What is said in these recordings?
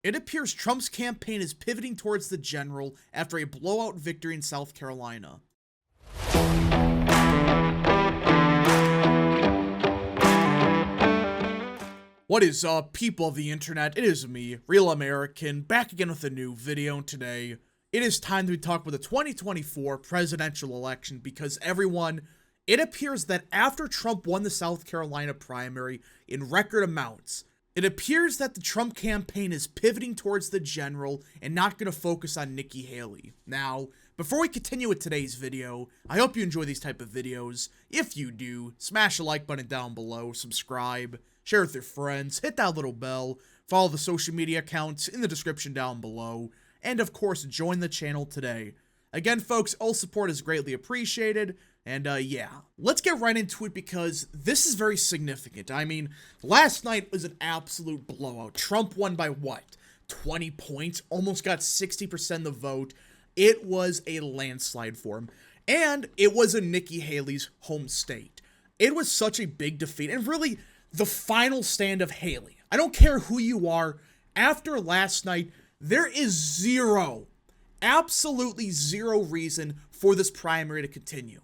It appears Trump's campaign is pivoting towards the general after a blowout victory in South Carolina. What is up, people of the internet? It is me, Real American, back again with a new video, and today it is time to talk about the 2024 presidential election because everyone, it appears that after Trump won the South Carolina primary in record amounts, it appears that the Trump campaign is pivoting towards the general and not going to focus on Nikki Haley. Now, before we continue with today's video, I hope you enjoy these type of videos. If you do, smash the like button down below, subscribe, share with your friends, hit that little bell, follow the social media accounts in the description down below, and of course, join the channel today. Again, folks, all support is greatly appreciated, and yeah, let's get right into it because this is very significant. I mean, last night was an absolute blowout. Trump won by what? 20 points, almost got 60% of the vote. It was a landslide for him, and it was in Nikki Haley's home state. It was such a big defeat, and really, the final stand of Haley. I don't care who you are, after last night, there is zero, absolutely zero reason for this primary to continue.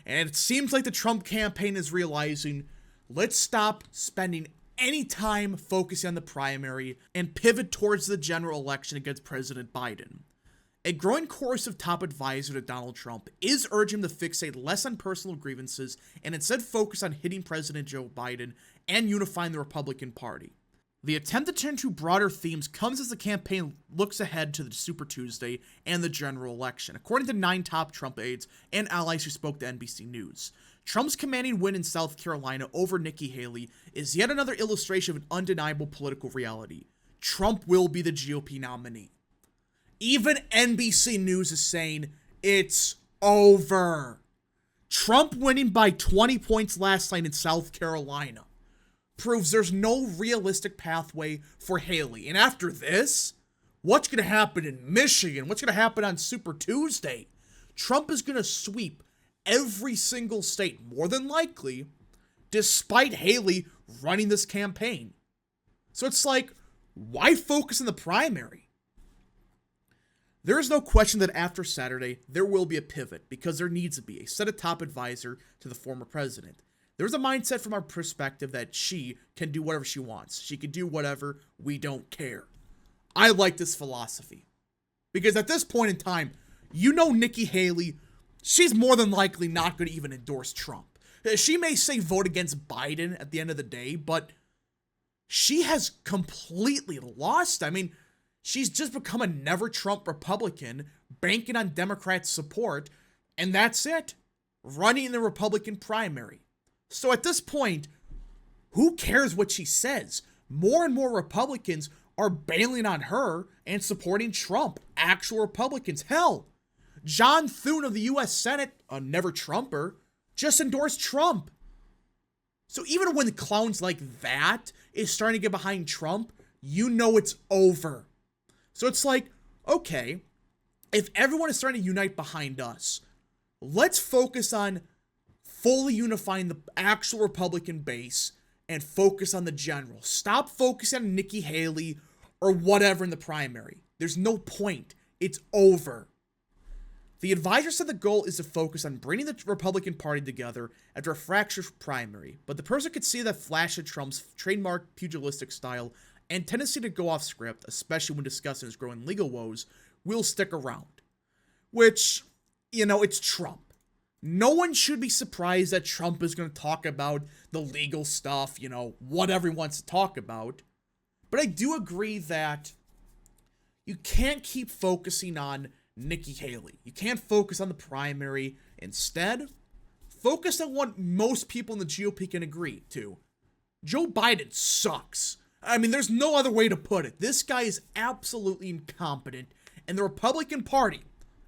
And it seems like the Trump campaign is realizing, let's stop spending any time focusing on the primary and pivot towards the general election against President Biden. A growing chorus of top advisors to Donald Trump is urging him to fixate less on personal grievances and instead focus on hitting President Joe Biden and unifying the Republican Party. The attempt to turn to broader themes comes as the campaign looks ahead to the Super Tuesday and the general election, according to 9 top Trump aides and allies who spoke to NBC News. Trump's commanding win in South Carolina over Nikki Haley is yet another illustration of an undeniable political reality. Trump will be the GOP nominee. Even NBC News is saying it's over. Trump winning by 20 points last night in South Carolina proves there's no realistic pathway for Haley. And after this, what's going to happen in Michigan? What's going to happen on Super Tuesday? Trump is going to sweep every single state, more than likely, despite Haley running this campaign. So it's like, why focus on the primary? There is no question that after Saturday, there will be a pivot because there needs to be a set of top advisor to the former president. There's a mindset from our perspective that she can do whatever she wants. She can do whatever, we don't care. I like this philosophy. Because at this point in time, you know Nikki Haley, she's more than likely not going to even endorse Trump. She may say vote against Biden at the end of the day, but she has completely lost. I mean, she's just become a never Trump Republican, banking on Democrat support, and that's it. Running in the Republican primary. So at this point, who cares what she says? More and more Republicans are bailing on her and supporting Trump. Actual Republicans. Hell, John Thune of the U.S. Senate, a never Trumper, just endorsed Trump. So even when clowns like that is starting to get behind Trump, you know it's over. So it's like, okay, if everyone is starting to unite behind us, let's focus on fully unifying the actual Republican base and focus on the general. Stop focusing on Nikki Haley or whatever in the primary. There's no point. It's over. The advisor said the goal is to focus on bringing the Republican Party together after a fractured primary, but the person could see that flash of Trump's trademark pugilistic style and tendency to go off script, especially when discussing his growing legal woes, will stick around. Which, you know, it's Trump. No one should be surprised that Trump is going to talk about the legal stuff, you know, whatever he wants to talk about. But I do agree that you can't keep focusing on Nikki Haley. You can't focus on the primary. Instead, focus on what most people in the GOP can agree to. Joe Biden sucks. I mean, there's no other way to put it. This guy is absolutely incompetent, and the Republican Party,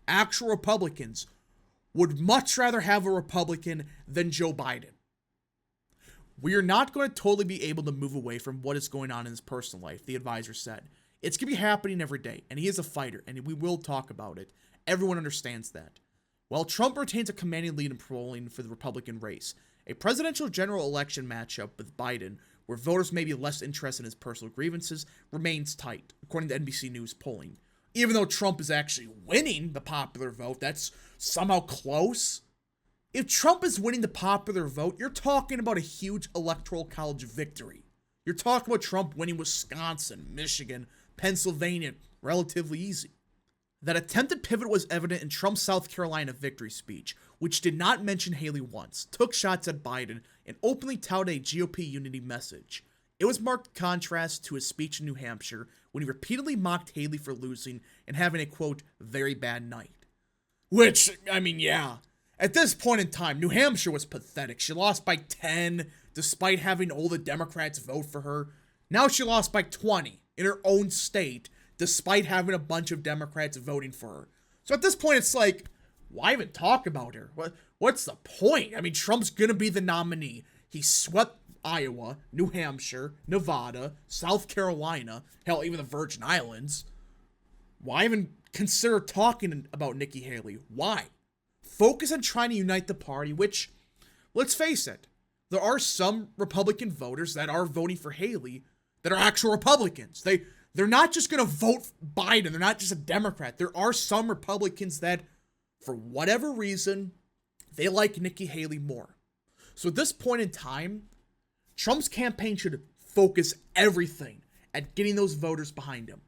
actual Republicans, would much rather have a Republican than Joe Biden. We are not going to totally be able to move away from what is going on in his personal life, the advisor said. It's going to be happening every day, and he is a fighter, and we will talk about it. Everyone understands that. While Trump retains a commanding lead in polling for the Republican race, a presidential general election matchup with Biden where voters may be less interested in his personal grievances, remains tight, according to NBC News polling. Even though Trump is actually winning the popular vote, that's somehow close. If Trump is winning the popular vote, you're talking about a huge electoral college victory. You're talking about Trump winning Wisconsin, Michigan, Pennsylvania, relatively easy. That attempted pivot was evident in Trump's South Carolina victory speech, which did not mention Haley once, took shots at Biden, and openly touted a GOP unity message. It was marked contrast to his speech in New Hampshire, when he repeatedly mocked Haley for losing and having a, quote, very bad night. Which, I mean, yeah. At this point in time, New Hampshire was pathetic. She lost by 10, despite having all the Democrats vote for her. Now she lost by 20 in her own state, despite having a bunch of Democrats voting for her. So at this point, it's like, why even talk about her? What's the point? I mean, Trump's gonna be the nominee. He swept Iowa, New Hampshire, Nevada, South Carolina, hell, even the Virgin Islands. Why even consider talking about Nikki Haley? Why? Focus on trying to unite the party, which, let's face it, there are some Republican voters that are voting for Haley that are actual Republicans. They're not just going to vote Biden. They're not just a Democrat. There are some Republicans that, for whatever reason, they like Nikki Haley more. So at this point in time, Trump's campaign should focus everything at getting those voters behind him.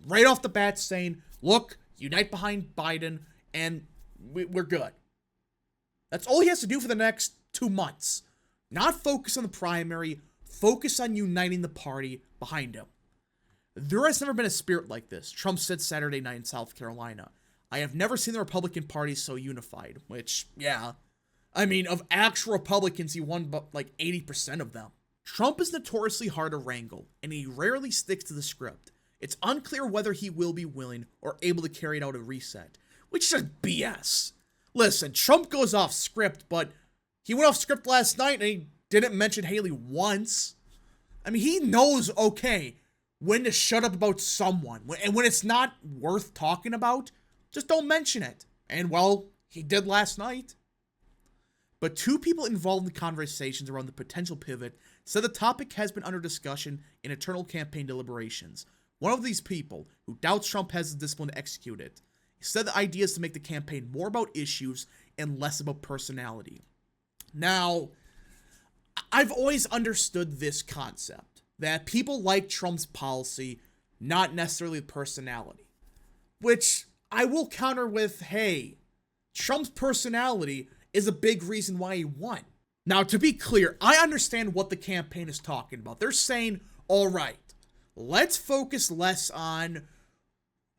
Right off the bat saying, look, unite behind Biden, and we're good. That's all he has to do for the next 2 months. Not focus on the primary, focus on uniting the party behind him. There has never been a spirit like this, Trump said Saturday night in South Carolina. I have never seen the Republican Party so unified, which, yeah. I mean, of actual Republicans, he won like 80% of them. Trump is notoriously hard to wrangle, and he rarely sticks to the script. It's unclear whether he will be willing or able to carry out a reset, which is just BS. Listen, Trump goes off script, but he went off script last night and he didn't mention Haley once. I mean, he knows, okay, when to shut up about someone. And when it's not worth talking about, just don't mention it. And, well, he did last night. But 2 people involved in the conversations around the potential pivot said the topic has been under discussion in internal campaign deliberations. One of these people, who doubts Trump has the discipline to execute it, said the idea is to make the campaign more about issues and less about personality. Now, I've always understood this concept, that people like Trump's policy, not necessarily the personality. Which I will counter with, hey, Trump's personality is a big reason why he won. Now, to be clear, I understand what the campaign is talking about. They're saying, all right, let's focus less on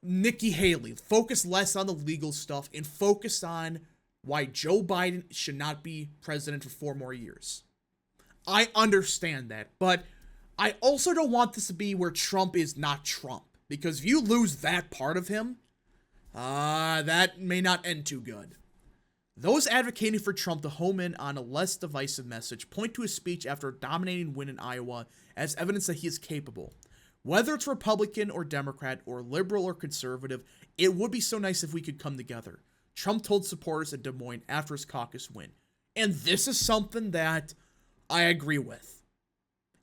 Nikki Haley, focus less on the legal stuff, and focus on why Joe Biden should not be president for 4 more years. I understand that, but I also don't want this to be where Trump is not Trump, because if you lose that part of him, that may not end too good. Those advocating for Trump to home in on a less divisive message point to his speech after a dominating win in Iowa as evidence that he is capable. Whether it's Republican or Democrat or liberal or conservative, it would be so nice if we could come together, Trump told supporters in Des Moines after his caucus win. And this is something that I agree with.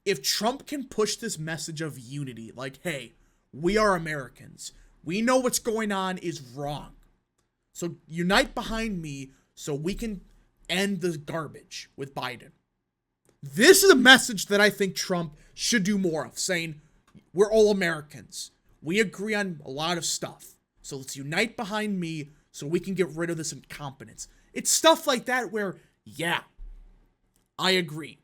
If Trump can push this message of unity, like, hey, we are Americans, we know what's going on is wrong, so unite behind me so we can end the garbage with Biden. This is a message that I think Trump should do more of, saying, we're all Americans. We agree on a lot of stuff. So let's unite behind me so we can get rid of this incompetence. It's stuff like that where, yeah, I agree.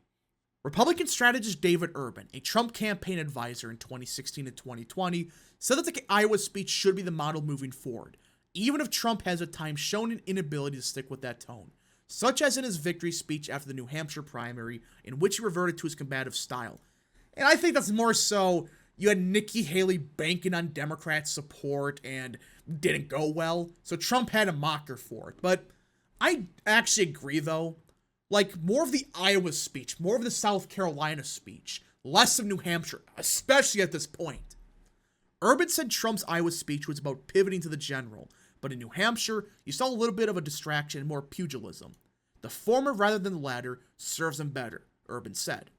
Republican strategist David Urban, a Trump campaign advisor in 2016 and 2020, said that the Iowa speech should be the model moving forward, even if Trump has at times shown an inability to stick with that tone, such as in his victory speech after the New Hampshire primary, in which he reverted to his combative style. And I think that's more so you had Nikki Haley banking on Democrat support and didn't go well, so Trump had a mocker for it. But I actually agree, though. Like, more of the Iowa speech, more of the South Carolina speech, less of New Hampshire, especially at this point. Urban said Trump's Iowa speech was about pivoting to the general, but in New Hampshire, you saw a little bit of a distraction and more pugilism. The former rather than the latter serves him better, Urban said.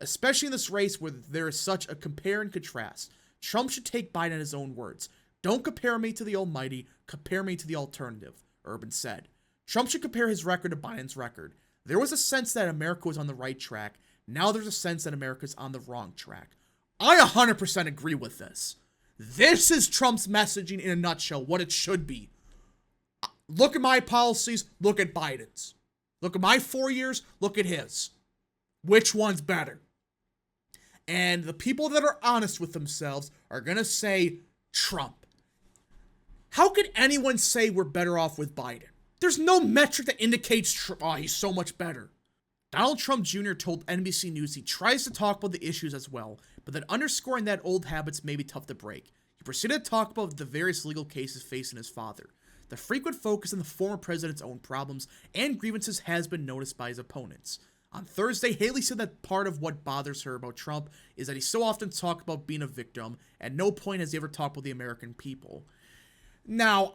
especially in this race where there is such a compare and contrast. Trump should take Biden in his own words. Don't compare me to the almighty, compare me to the alternative, Urban said. Trump should compare his record to Biden's record. There was a sense that America was on the right track. Now there's a sense that America's on the wrong track. I 100% agree with this. This is Trump's messaging in a nutshell, what it should be. Look at my policies, look at Biden's. Look at my 4 years, look at his. Which one's better? And the people that are honest with themselves are going to say Trump. How could anyone say we're better off with Biden? There's no metric that indicates, he's so much better. Donald Trump Jr. told NBC News he tries to talk about the issues as well, but that underscoring that old habits may be tough to break. He proceeded to talk about the various legal cases facing his father. The frequent focus on the former president's own problems and grievances has been noticed by his opponents. On Thursday, Haley said that part of what bothers her about Trump is that he so often talks about being a victim. At no point has he ever talked about the American people. Now,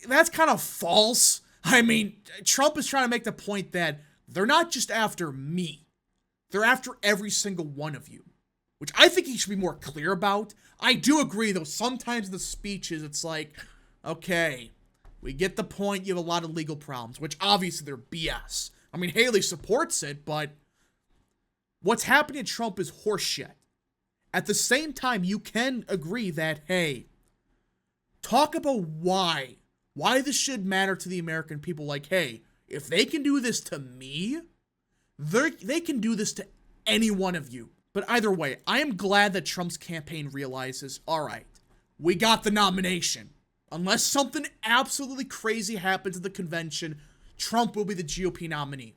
that's kind of false. I mean, Trump is trying to make the point that they're not just after me. They're after every single one of you, which I think he should be more clear about. I do agree, though, sometimes in the speeches, it's like, okay, we get the point, you have a lot of legal problems, which obviously they're BS. I mean, Haley supports it, but what's happening to Trump is horseshit. At the same time, you can agree that, hey, talk about why this should matter to the American people. Like, hey, if they can do this to me, they can do this to any one of you. But either way, I am glad that Trump's campaign realizes, all right, we got the nomination. Unless something absolutely crazy happens at the convention, Trump will be the GOP nominee.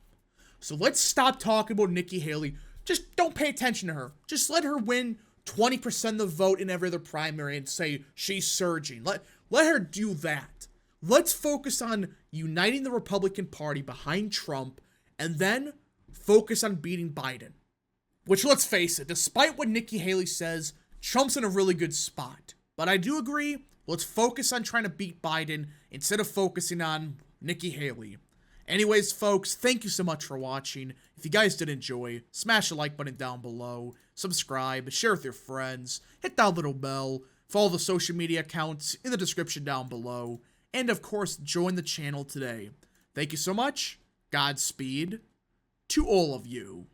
So let's stop talking about Nikki Haley. Just don't pay attention to her. Just let her win 20% of the vote in every other primary and say she's surging. Let her do that. Let's focus on uniting the Republican Party behind Trump and then focus on beating Biden. Which, let's face it, despite what Nikki Haley says, Trump's in a really good spot. But I do agree, let's focus on trying to beat Biden instead of focusing on Nikki Haley. Anyways, folks, thank you so much for watching. If you guys did enjoy, smash the like button down below, subscribe, share with your friends, hit that little bell, follow the social media accounts in the description down below, and of course, join the channel today. Thank you so much. Godspeed to all of you.